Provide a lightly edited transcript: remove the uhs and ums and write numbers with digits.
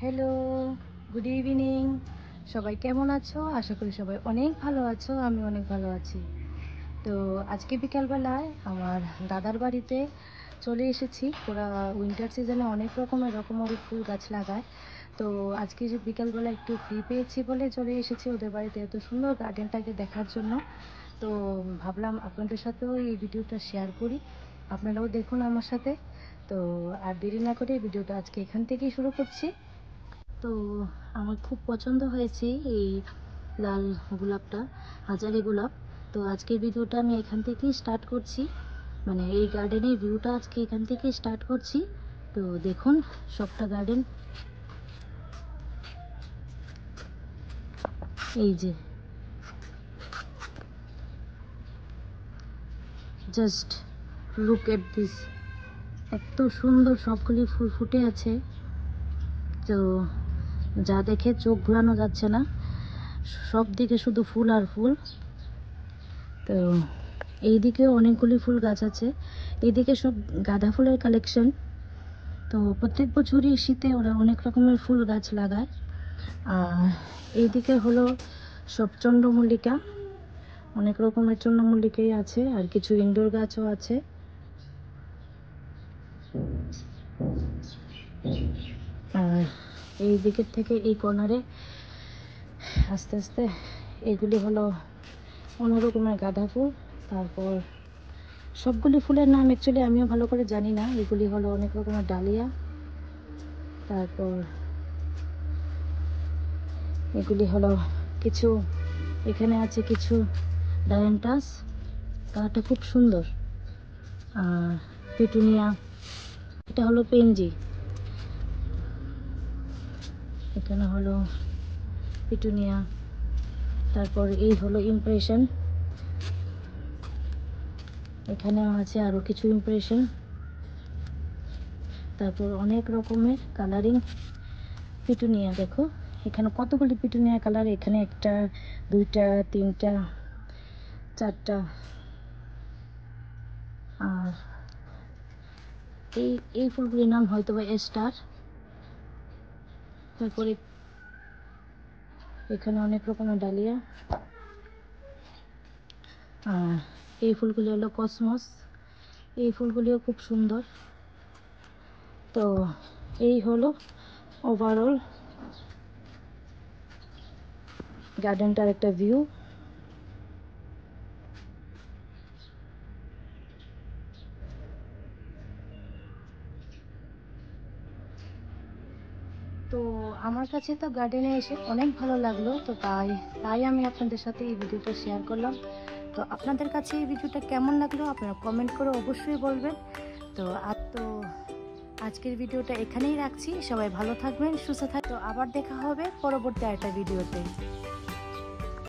Hello, good evening. সবাই কেমন আছো? আশা করি সবাই অনেক ভালো আছো। আমি অনেক ভালো আছি। তো আজকে বিকালবেলায় আমার দাদার বাড়িতে চলে এসেছি। ওরা উইন্টার সিজনে অনেক রকমের ফুল গাছ লাগায়। তো আজকে যে বিকালবেলা একটু ফ্রি পেয়েছি বলে চলে এসেছি ওদের বাড়িতে এত সুন্দর গার্ডেনটাকে দেখার জন্য। তো ভাবলাম আপনাদের সাথেও এই ভিডিওটা শেয়ার করি, আপনারাও দেখুন আমার সাথে। তো আর দেরি না করে ভিডিওটা আজকে এখান থেকেই শুরু করছি। তো আমার খুব পছন্দ হয়েছে এই লাল গোলাপটা, হাজারি গোলাপ। তো আজকের ভিডিওটা আমি এখান থেকেই স্টার্ট করছি, মানে এই গার্ডেনের ভিউটা আজকে এখান থেকেই স্টার্ট করছি। তো দেখুন সবটা গার্ডেন, এই যে জাস্ট লুক এট দিস, এত সুন্দর সবগুলি ফুল ফুটে আছে। তো যা দেখে চোখ ঘোরানো যাচ্ছে না, সব দিকে শুধু ফুল আর ফুল। তো এইদিকেও অনেকগুলি ফুল গাছ আছে, এইদিকে সব গাঁদা ফুলের কালেকশন। তো প্রত্যেক বছরই শীতে ওরা অনেক রকমের ফুল গাছ লাগায়। আর এইদিকে হলো সব চন্দ্রমল্লিকা, অনেক রকমের চন্দ্রমল্লিকাই আছে, আর কিছু ইনডোর গাছও আছে। আর এই দিকের থেকে এই কর্নারে আস্তে আস্তে এগুলি হলো অন্য রকমের গাঁদা ফুল। তারপর সবগুলি ফুলের নাম অ্যাকচুয়ালি আমিও ভালো করে জানি না। এগুলি হলো অনেক রকমের ডালিয়া। তারপর এগুলি হলো কিছু, এখানে আছে কিছু ডায়ান্টাস, কালারটা খুব সুন্দর। আর পিটুনিয়া, এটা হলো পেনজি, এখানে হলো পিটুনিয়া। তারপর এই হলো ইমপ্রেশন, এখানেও আছে আরও কিছু ইমপ্রেশন। তারপর অনেক রকমের কালারিং পিটুনিয়া, দেখো এখানে কতগুলি পিটুনিয়া কালার, এখানে একটা, দুইটা, তিনটা, চারটা। আর এই ফুলগুলির নাম হয়তো বা স্টার। তারপরে এখানে অনেক রকমের ডালিয়া। আর এই ফুলগুলি হলো কসমস, এই ফুলগুলিও খুব সুন্দর। তো এই হলো ওভারঅল গার্ডেনটার একটা ভিউ। তো আমার কাছে তো গার্ডেনে এসে অনেক ভালো লাগলো। তো তাই আমি আপনাদের সাথে এই ভিডিওটা শেয়ার করলাম। তো আপনাদের কাছে এই ভিডিওটা কেমন লাগলো আপনারা কমেন্ট করে অবশ্যই বলবেন। তো আজকের ভিডিওটা এখানেই রাখছি। সবাই ভালো থাকবেন, সুস্থ থাকবেন। তো আবার দেখা হবে পরবর্তী একটা ভিডিওতে।